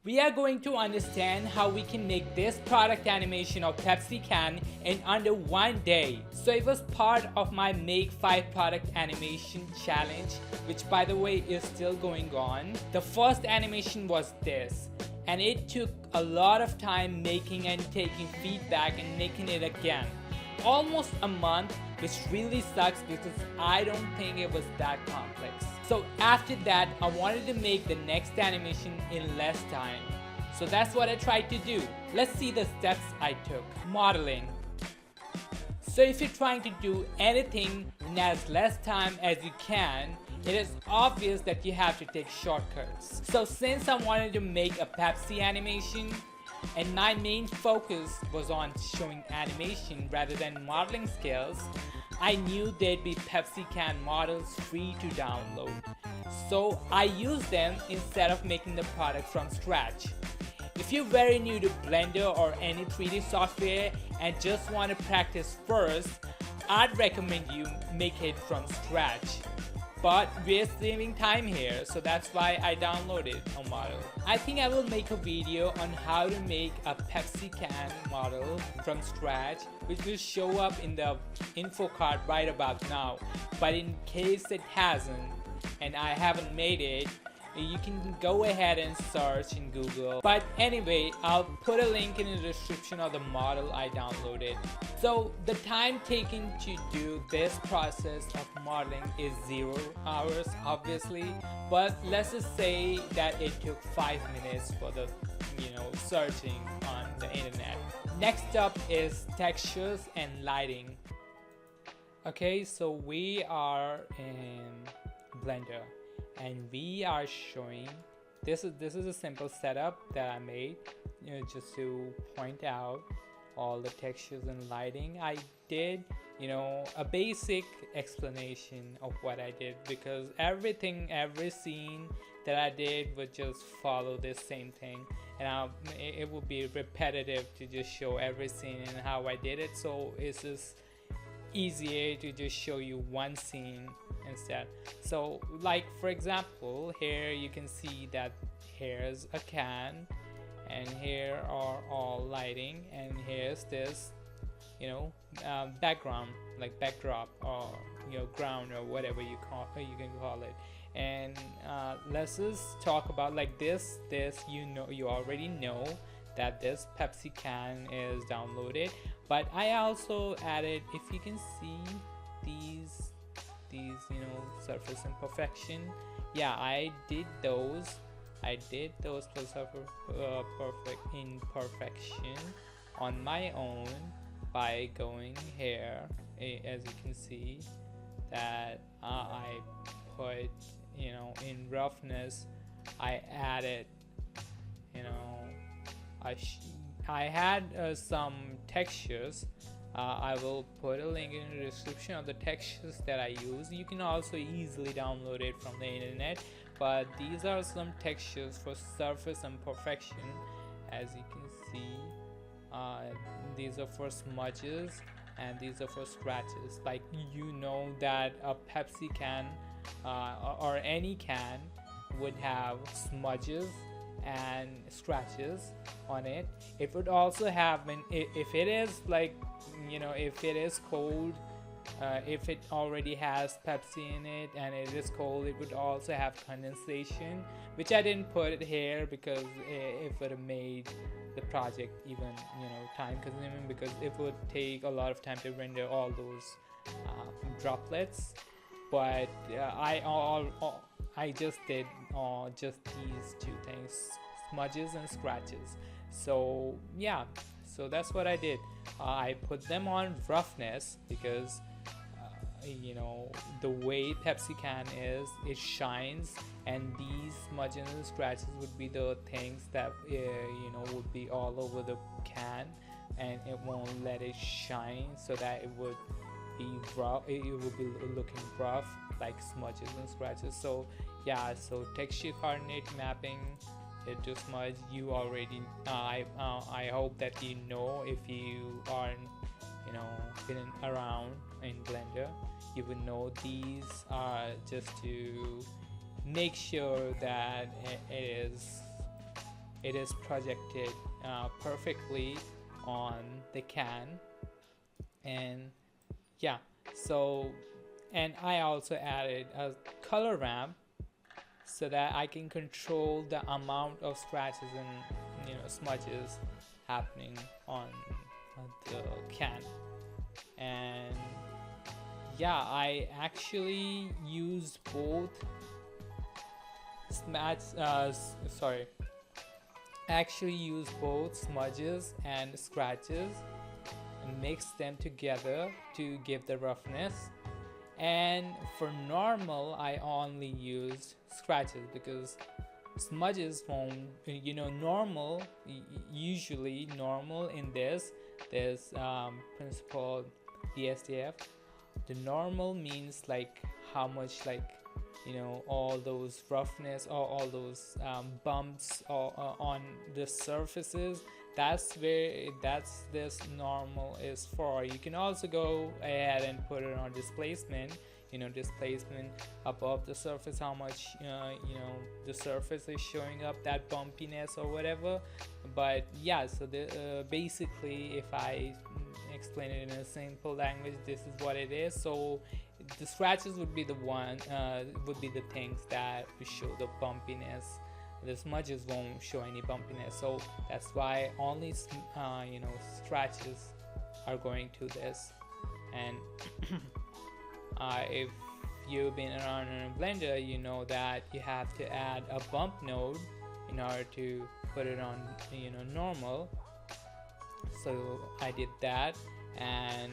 We are going to understand how we can make this product animation of Pepsi Can in under 1 day. So it was part of my Make 5 product animation challenge, which by the way is still going on. The first animation was this, and it took a lot of time making and taking feedback and making it again. Almost a month, which really sucks because I don't think it was that complex. So after that, I wanted to make the next animation in less time. So that's what I tried to do. Let's see the steps I took. Modeling. So if you're trying to do anything in as less time as you can, it is obvious that you have to take shortcuts. So since I wanted to make a Pepsi animation, and my main focus was on showing animation rather than modeling skills, I knew there'd be Pepsi Can models free to download. So I used them instead of making the product from scratch. If you're very new to Blender or any 3D software and just want to practice first, I'd recommend you make it from scratch. But we're saving time here, so that's why I downloaded a model. I think I will make a video on how to make a Pepsi Can model from scratch, which will show up in the info card right about now. But in case it hasn't, and I haven't made it, you can go ahead and search in Google. But anyway, I'll put a link in the description of the model I downloaded. So the time taken to do this process of modeling is 0 hours obviously, but let's just say that it took 5 minutes for the searching on the internet. Next up is textures and lighting. Okay, so we are in Blender and we are showing this is a simple setup that I made, just to point out all the textures and lighting. I did a basic explanation of what I did, because every scene that I did would just follow this same thing, and it would be repetitive to just show every scene and how I did it. So it's just easier to just show you one scene instead. So like for example, here you can see that here's a can, and here are all lighting, and here's this background, like backdrop, or ground, or whatever you can call it. And let's just talk about like this you already know that this Pepsi Can is downloaded, but I also added, if you can see these surface imperfection, I did those perfect imperfection on my own by going here. As you can see that I put in roughness, I added I had some textures. I will put a link in the description of the textures that I use. You can also easily download it from the internet, but these are some textures for surface imperfection. As you can see, these are for smudges and these are for scratches. Like that a Pepsi can or any can would have smudges and scratches on it. It would also have, if it is like if it is cold, if it already has Pepsi in it and it is cold, it would also have condensation, which I didn't put it here because it would have made the project even time consuming, because it would take a lot of time to render all those droplets. But I just did just these two things, smudges and scratches. So so that's what I did. I put them on roughness because the way Pepsi Can is, it shines, and these smudges and scratches would be the things that would be all over the can, and it won't let it shine, so that it would be rough. It would be looking rough like smudges and scratches. So so texture coordinate mapping to smudge, you already I hope that if you aren't been around in Blender, you would know these are just to make sure that it is it is projected perfectly on the can. And yeah, so, and I also added a color ramp so that I can control the amount of scratches and smudges happening on the can. And yeah, I actually used both sorry, I actually used both smudges and scratches and mixed them together to give the roughness. And for normal, I only used scratches because smudges won't, normal, usually normal in this principle DSDF. The normal means like how much, like, all those roughness or all those bumps on the surfaces. That's this normal is for. You can also go ahead and put it on displacement, displacement above the surface, how much the surface is showing up that bumpiness or whatever. But yeah, so basically, if I explain it in a simple language, this is what it is. So the scratches would be the things that would show the bumpiness. The smudges won't show any bumpiness, so that's why only scratches are going to this. And if you've been around in a blender, you know that you have to add a bump node in order to put it on normal. So I did that. And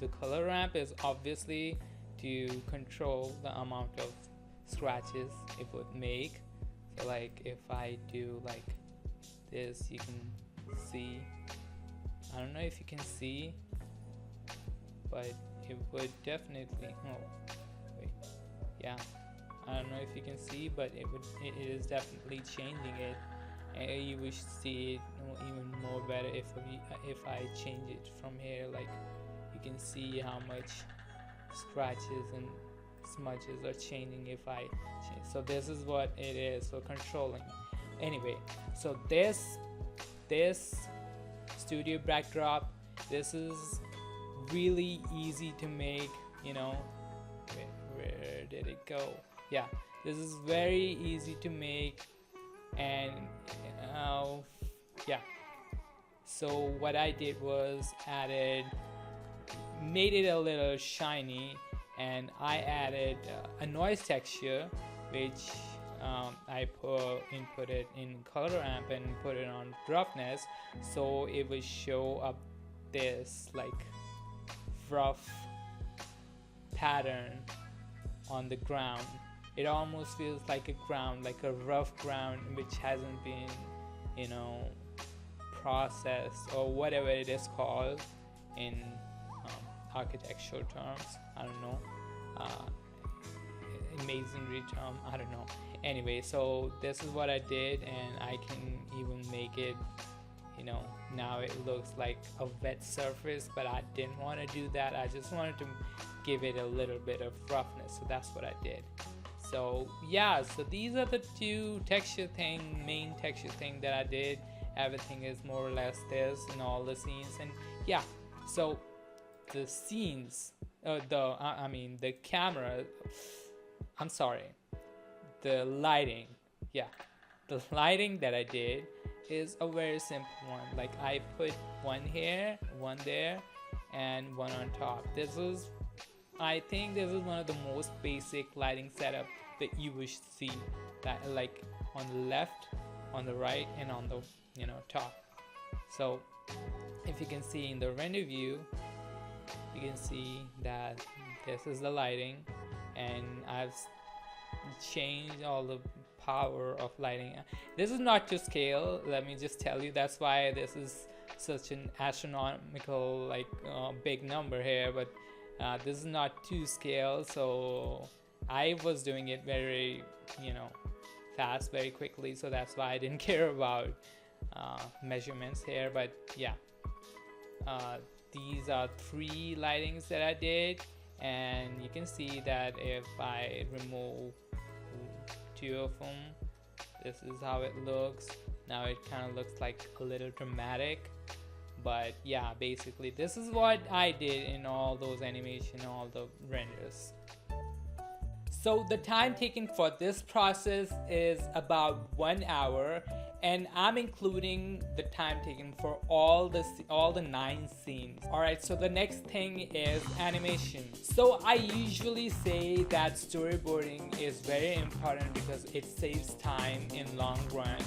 the color ramp is obviously to control the amount of scratches it would make. So like if I do like this, you can see, I don't know if you can see, but it would definitely, yeah, I don't know if you can see, but it is definitely changing it. And you will see it even more better if I change it from here. Like you can see how much scratches and smudges are changing if I change. So this is what it is for controlling. Anyway, so this studio backdrop, this is really easy to make. Where did it go? Yeah, this is very easy to make. And yeah, so what I did was made it a little shiny, and I added a noise texture, which I input it in color ramp and put it on roughness, so it would show up this like rough pattern on the ground. It almost feels like a ground, like a rough ground which hasn't been processed or whatever it is called in architectural terms. I don't know, masonry term, I don't know. Anyway, so this is what I did, and I can even make it, now it looks like a wet surface, but I didn't want to do that. I just wanted to give it a little bit of roughness, so that's what I did. So yeah, so these are the two main texture thing that I did. Everything is more or less this in all the scenes. And yeah, so the scenes, the camera, I'm sorry, the lighting, yeah, the lighting that I did is a very simple one. Like I put one here, one there, and one on top. I think this is one of the most basic lighting setup that you will see, that like on the left, on the right, and on the top. So if you can see in the render view, you can see that this is the lighting, and I've changed all the power of lighting. This is not to scale, let me just tell you. That's why this is such an astronomical big number here, but this is not to scale. So I was doing it very fast, very quickly, so that's why I didn't care about measurements here. But yeah, these are 3 lightings that I did, and you can see that if I remove 2 of them, This is how it looks. Now it kind of looks like a little dramatic, but yeah, basically this is what I did in all those animation, all the renders. So the time taken for this process is about 1 hour, and I'm including the time taken for all the 9 scenes. Alright, so the next thing is animation. So I usually say that storyboarding is very important because it saves time in long run.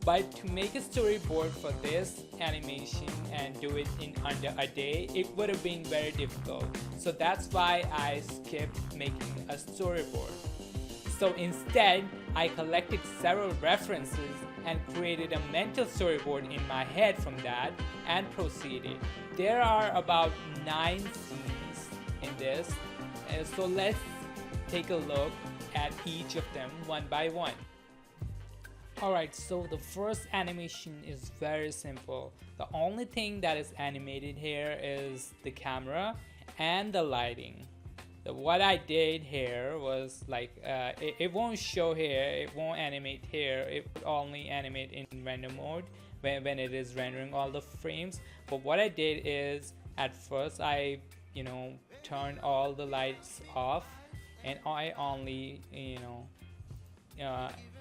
But to make a storyboard for this animation and do it in under a day, it would have been very difficult. So that's why I skipped making a storyboard. So instead, I collected several references and created a mental storyboard in my head from that and proceeded. There are about 9 scenes in this, so let's take a look at each of them one by one. Alright, so the first animation is very simple. The only thing that is animated here is the camera and the lighting. What I did here was like, it won't show here, it won't animate here, it would only animate in render mode when it is rendering all the frames. But what I did is, at first I, turned all the lights off, and I only,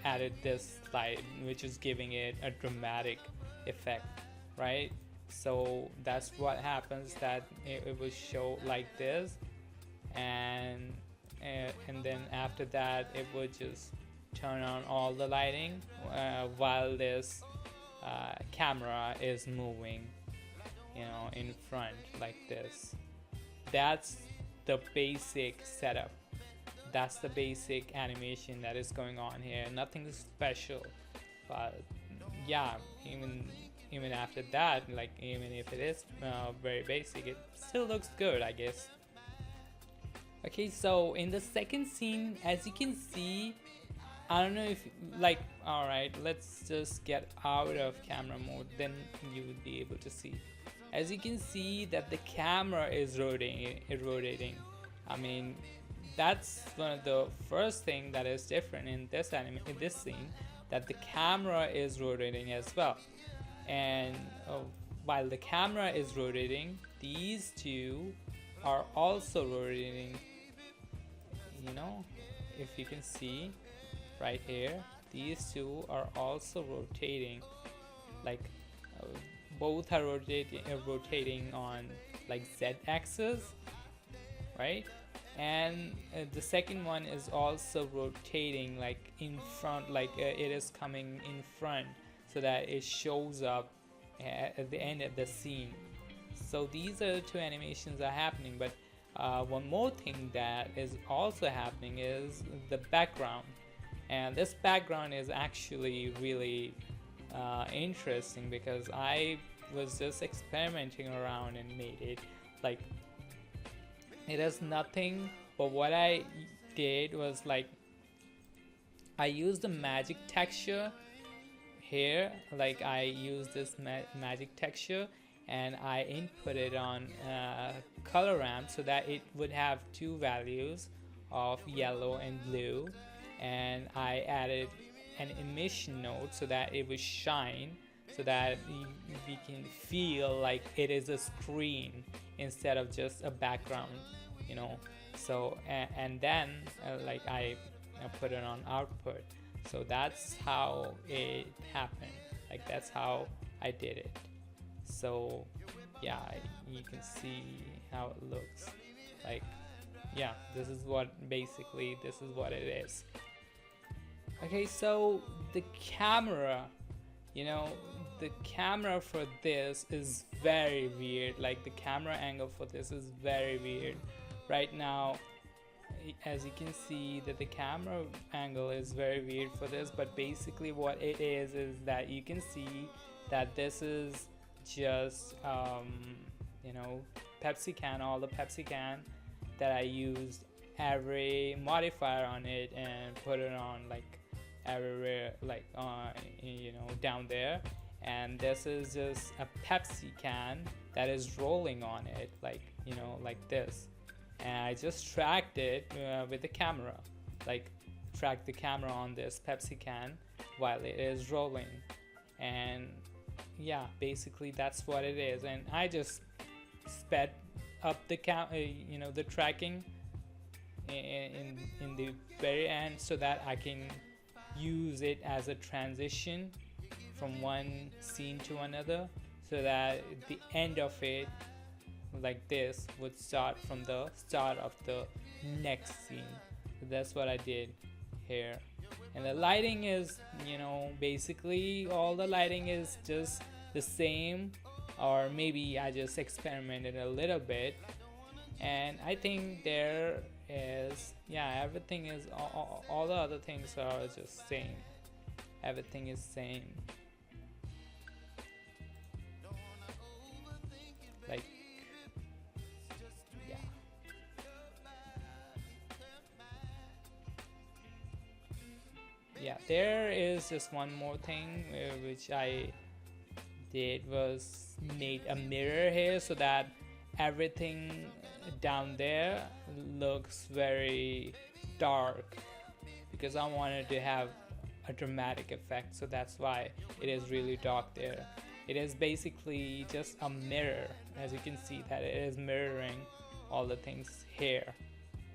added this light, which is giving it a dramatic effect, right? So that's what happens, that it will show like this, and then after that it would just turn on all the lighting while this camera is moving, in front like this. That's the basic setup. That's the basic animation that is going on here. Nothing special, but yeah, even after that, like even if it is very basic, it still looks good, I guess. Okay, so in the second scene, as you can see, I don't know if alright, let's just get out of camera mode, then you would be able to see. As you can see that the camera is rotating. I mean, that's one of the first thing that is different in this scene, that the camera is rotating as well. And while the camera is rotating, these two are also rotating. If you can see right here, these two are also rotating, like both are rotating on like z-axis, right? And the second one is also rotating like in front, like it is coming in front, so that it shows up at the end of the scene. So these are the two animations are happening, but one more thing that is also happening is the background, and this background is actually really interesting because I was just experimenting around and made it. Like, it has nothing, but what I did was like, I used the magic texture here. Like, I used this magic texture and I input it on color ramp so that it would have two values of yellow and blue, and I added an emission node so that it would shine, so that we can feel like it is a screen instead of just a background, so and then like I put it on output. So that's how it happened, like that's how I did it. So yeah, you can see how it looks like. Yeah, this is what it is. Okay, so the camera, the camera for this is very weird. Like, the camera angle for this is very weird. Right now, as you can see, that the camera angle is very weird for this, but basically what it is that you can see that this is just Pepsi Can, all the Pepsi Can that I used every modifier on it and put it on like everywhere, like down there. And this is just a Pepsi can that is rolling on it, like like this. And I just tracked it with the camera. Like, track the camera on this Pepsi can while it is rolling. And yeah, basically that's what it is. And I just sped up the the tracking in the very end so that I can use it as a transition from one scene to another, so that the end of it, like this, would start from the start of the next scene. So that's what I did here. And the lighting is, basically all the lighting is just the same, or maybe I just experimented a little bit. And I think there is, everything is, all the other things are just same. Everything is same. Like, yeah. Yeah, there is just one more thing which I did, was made a mirror here so that everything down there looks very dark, because I wanted to have a dramatic effect, so that's why it is really dark there. It is basically just a mirror, as you can see that it is mirroring all the things here.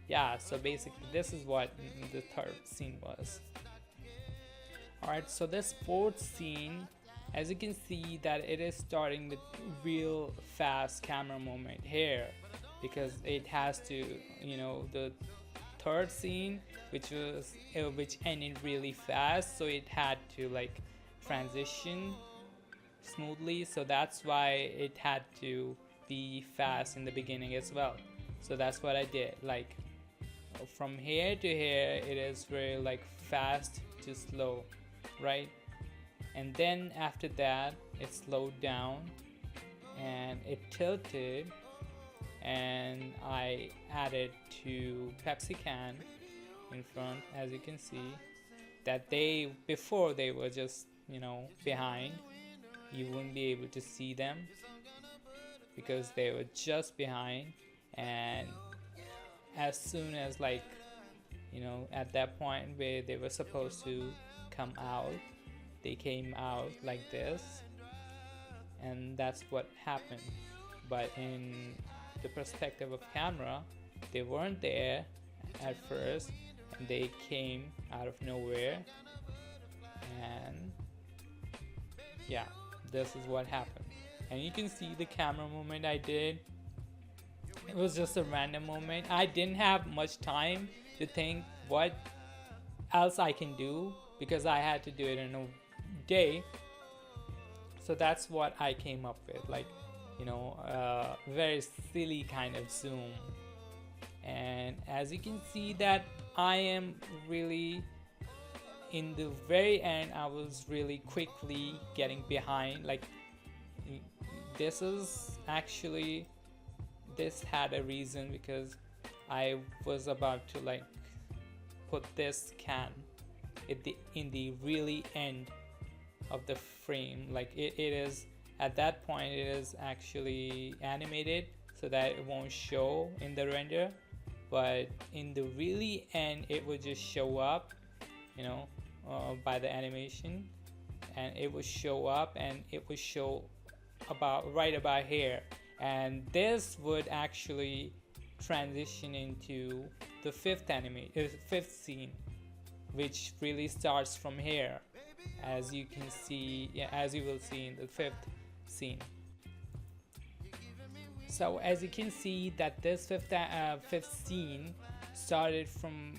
Yeah, so basically this is what the third scene was. Alright, so this fourth scene, as you can see that it is starting with real fast camera movement here, because it has to, the third scene which ended really fast, so it had to like transition smoothly, so that's why it had to be fast in the beginning as well. So that's what I did, like from here to here it is very like fast to slow, right? And then after that it slowed down and it tilted, and I added to Pepsi Can in front, as you can see that before they were just behind. You wouldn't be able to see them because they were just behind, and as soon as at that point where they were supposed to come out, they came out like this, and that's what happened. But in the perspective of camera, they weren't there at first, and they came out of nowhere, and yeah, this is what happened. And you can see the camera movement I did. It was just a random moment. I didn't have much time to think what else I can do, because I had to do it in a day. So that's what I came up with, very silly kind of zoom. And as you can see that I am really, in the very end, I was really quickly getting behind. Like, this had a reason, because I was about to put this can in the really end of the frame. Like it is at that point, it is actually animated so that it won't show in the render, but in the really end it would just show up, by the animation, and it would show up, and it would show right about here, and this would actually transition into the fifth scene, which really starts from here, as you can see, as you will see in the fifth scene. So as you can see that this fifth scene started from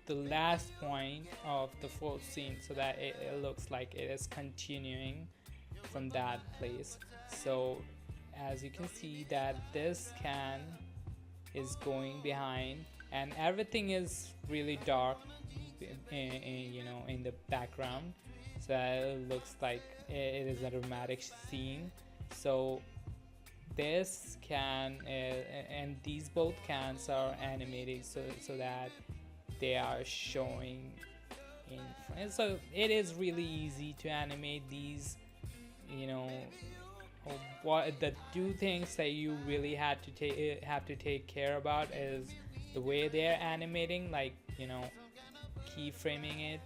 the last point of the fourth scene, so that it looks like it is continuing from that place. So as you can see that this can is going behind, and everything is really dark in the background, so it looks like it is a dramatic scene. So this can and these both cans are animated so that they are showing in front. So it is really easy to animate these. What the two things that you really have to take care about is the way they're animating. keyframing it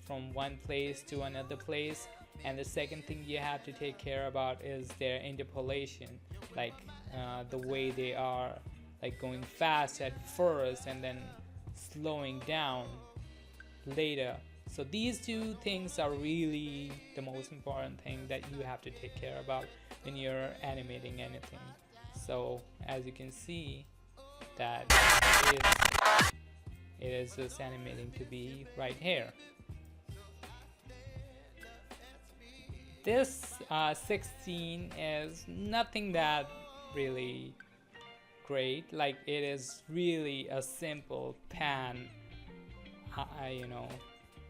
from one place to another place. And the second thing you have to take care about is their interpolation, like the way they are like going fast at first and then slowing down later. So these two things are really the most important thing that you have to take care about when you're animating anything. So as you can see that it is just animating to be right here. This 16 is nothing that really great, like it is really a simple pan, you know,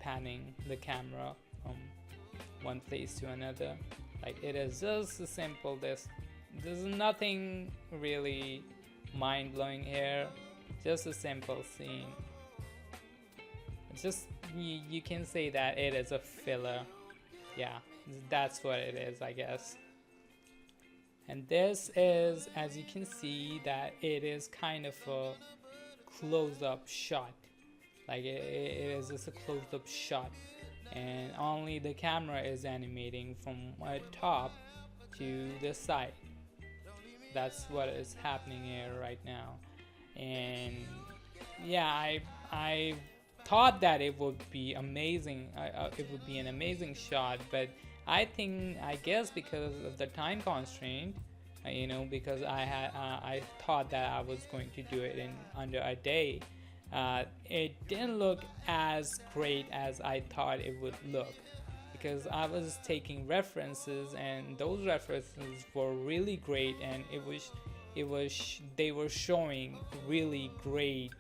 panning the camera from one place to another. Like it is just a simple, there's nothing really mind-blowing here, just a simple scene. It's just you can say that it is a filler. Yeah, that's what it is, I guess. And this is, as you can see, that it is kind of a close-up shot. Like it is just a close-up shot, and only the camera is animating from top to the side. That's what is happening here right now. And yeah, I thought that it would be amazing. It would be an amazing shot, but I guess because of the time constraint, you know, because I thought that I was going to do it in under a day, it didn't look as great as I thought it would look, because I was taking references and those references were really great, and they were showing really great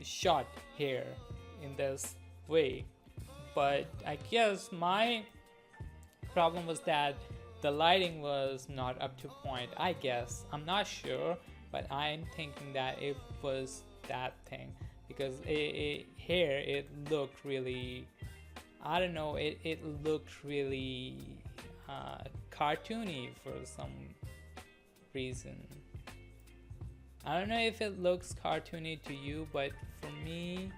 shot here in this way. But I guess my problem was that the lighting was not up to point. I guess, I'm not sure, but I'm thinking that it was that thing, because here it looked really, I don't know, it looked really cartoony for some reason. I don't know if it looks cartoony to you, but for me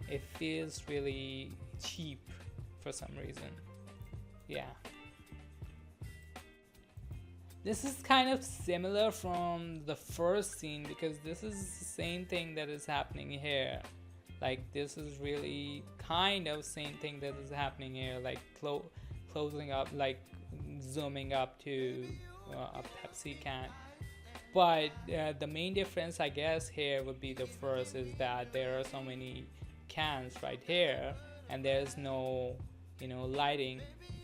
it feels really cheap for some reason. Yeah. This is kind of similar from the first scene, because this is the same thing that is happening here. Like this is really kind of same thing that is happening here, like closing up, like zooming up to a Pepsi can. But the main difference, I guess, here would be the first is that there are so many cans right here, and there's no, you know, lighting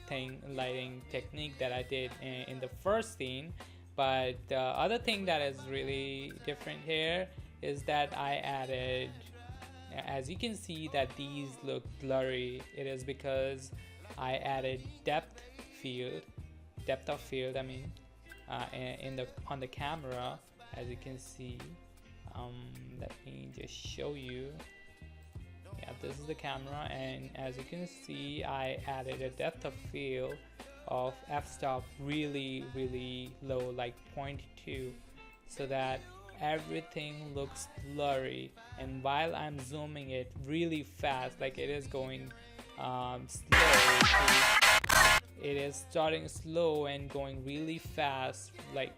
technique that I did in the first scene. But the other thing that is really different here is that I added, as you can see, that these look blurry. It is because I added depth of field, I mean, on the camera, as you can see. Let me just show you. Yeah, this is the camera, and as you can see, I added a depth of field of f-stop really low, like 0.2, so that everything looks blurry. And while I'm zooming it really fast, like it is going slow, it is starting slow and going really fast, like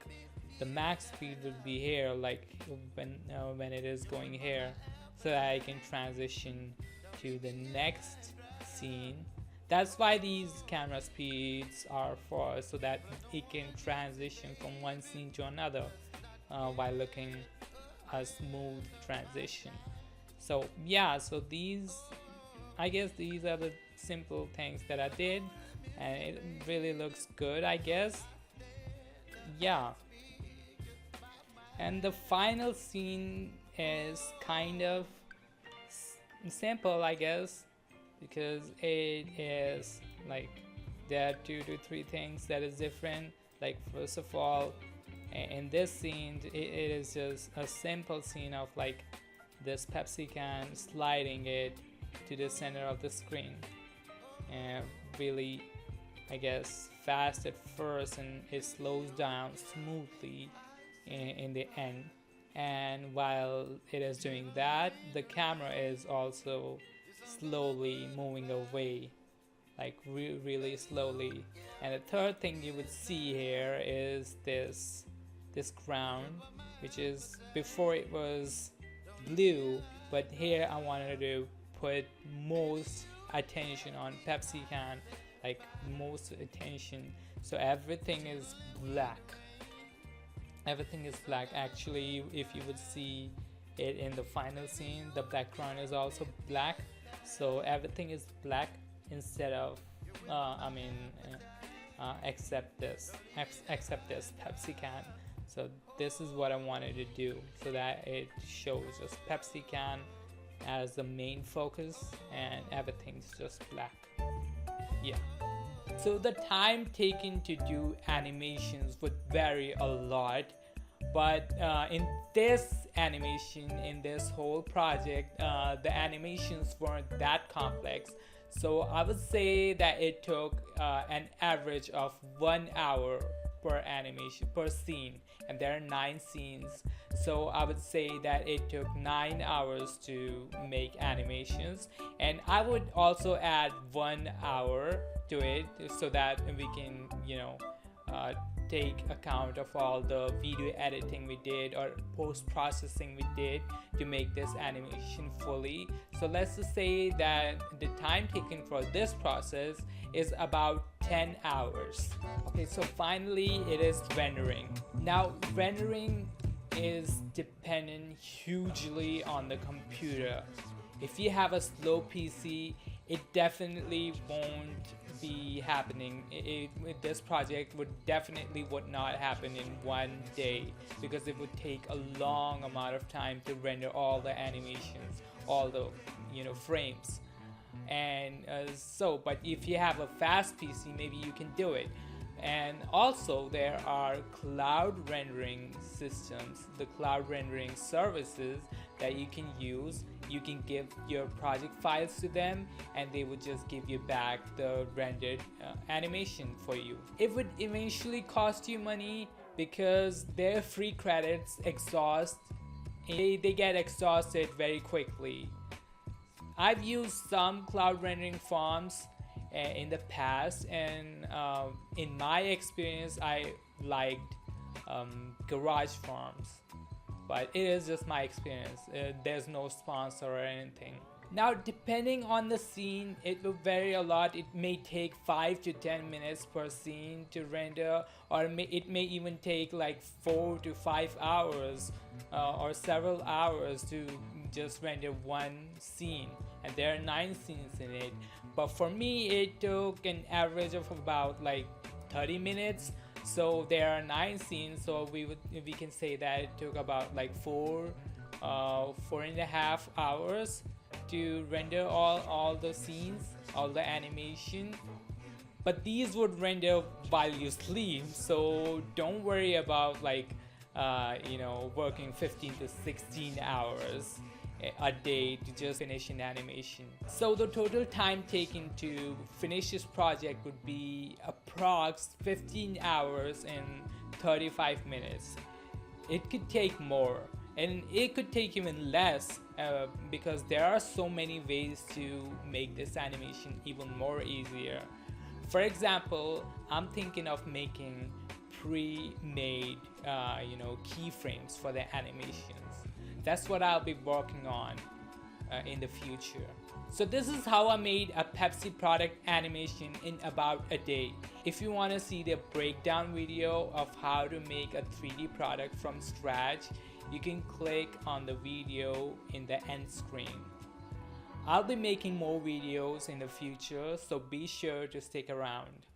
the max speed would be here, like when it is going here, so that I can transition to the next scene. That's why these camera speeds are for, so that it can transition from one scene to another while looking a smooth transition. So yeah, so I guess these are the simple things that I did, and it really looks good, I guess. Yeah. And the final scene is kind of simple, I guess, because it is like there are 2 to 3 things that is different. Like first of all, in this scene, it is just a simple scene of like this Pepsi can sliding it to the center of the screen, and really, I guess, fast at first, and it slows down smoothly in the end. and while it is doing that, the camera is also slowly moving away, like really slowly. And the third thing you would see here is this ground, which is before it was blue, but here I wanted to put most attention on Pepsi Can, like most attention, so everything is black. Everything is black. Actually, if you would see it in the final scene, the background is also black, so everything is black instead of except this Pepsi Can. So this is what I wanted to do, so that it shows just Pepsi Can as the main focus and everything's just black. Yeah. So the time taken to do animations would vary a lot, but in this animation, in this whole project, the animations weren't that complex. So I would say that it took an average of 1 hour per animation, per scene, and there are 9 scenes. So I would say that it took 9 hours to make animations, and I would also add 1 hour to it so that we can, take account of all the video editing we did or post-processing we did to make this animation fully. So let's just say that the time taken for this process is about 10 hours. Okay, so finally it is rendering. Now rendering is dependent hugely on the computer. If you have a slow PC, it definitely won't be happening. This project would not happen in one day, because it would take a long amount of time to render all the animations, all the frames. And but if you have a fast PC, maybe you can do it. And also there are cloud rendering systems, the cloud rendering services that you can use. You can give your project files to them and they would just give you back the rendered animation for you. It would eventually cost you money because their free credits exhaust. They get exhausted very quickly. I've used some cloud rendering farms in the past, and in my experience I liked garage farms, but it is just my experience. There's no sponsor or anything. Now depending on the scene, it will vary a lot. It may take 5 to 10 minutes per scene to render, or it may even take like 4 to 5 hours or several hours to just render one scene, and there are 9 scenes in it. But for me it took an average of about like 30 minutes. So there are 9 scenes, so we can say that it took about like 4.5 hours to render all the scenes, all the animation. But these would render while you sleep, so don't worry about like working 15 to 16 hours a day to just finish an animation. So the total time taken to finish this project would be approx 15 hours and 35 minutes. It could take more, and it could take even less, because there are so many ways to make this animation even more easier. For example, I'm thinking of making pre-made keyframes for the animations. That's what I'll be working on in the future. So this is how I made a Pepsi product animation in about a day. If you want to see the breakdown video of how to make a 3D product from scratch, you can click on the video in the end screen. I'll be making more videos in the future, so be sure to stick around.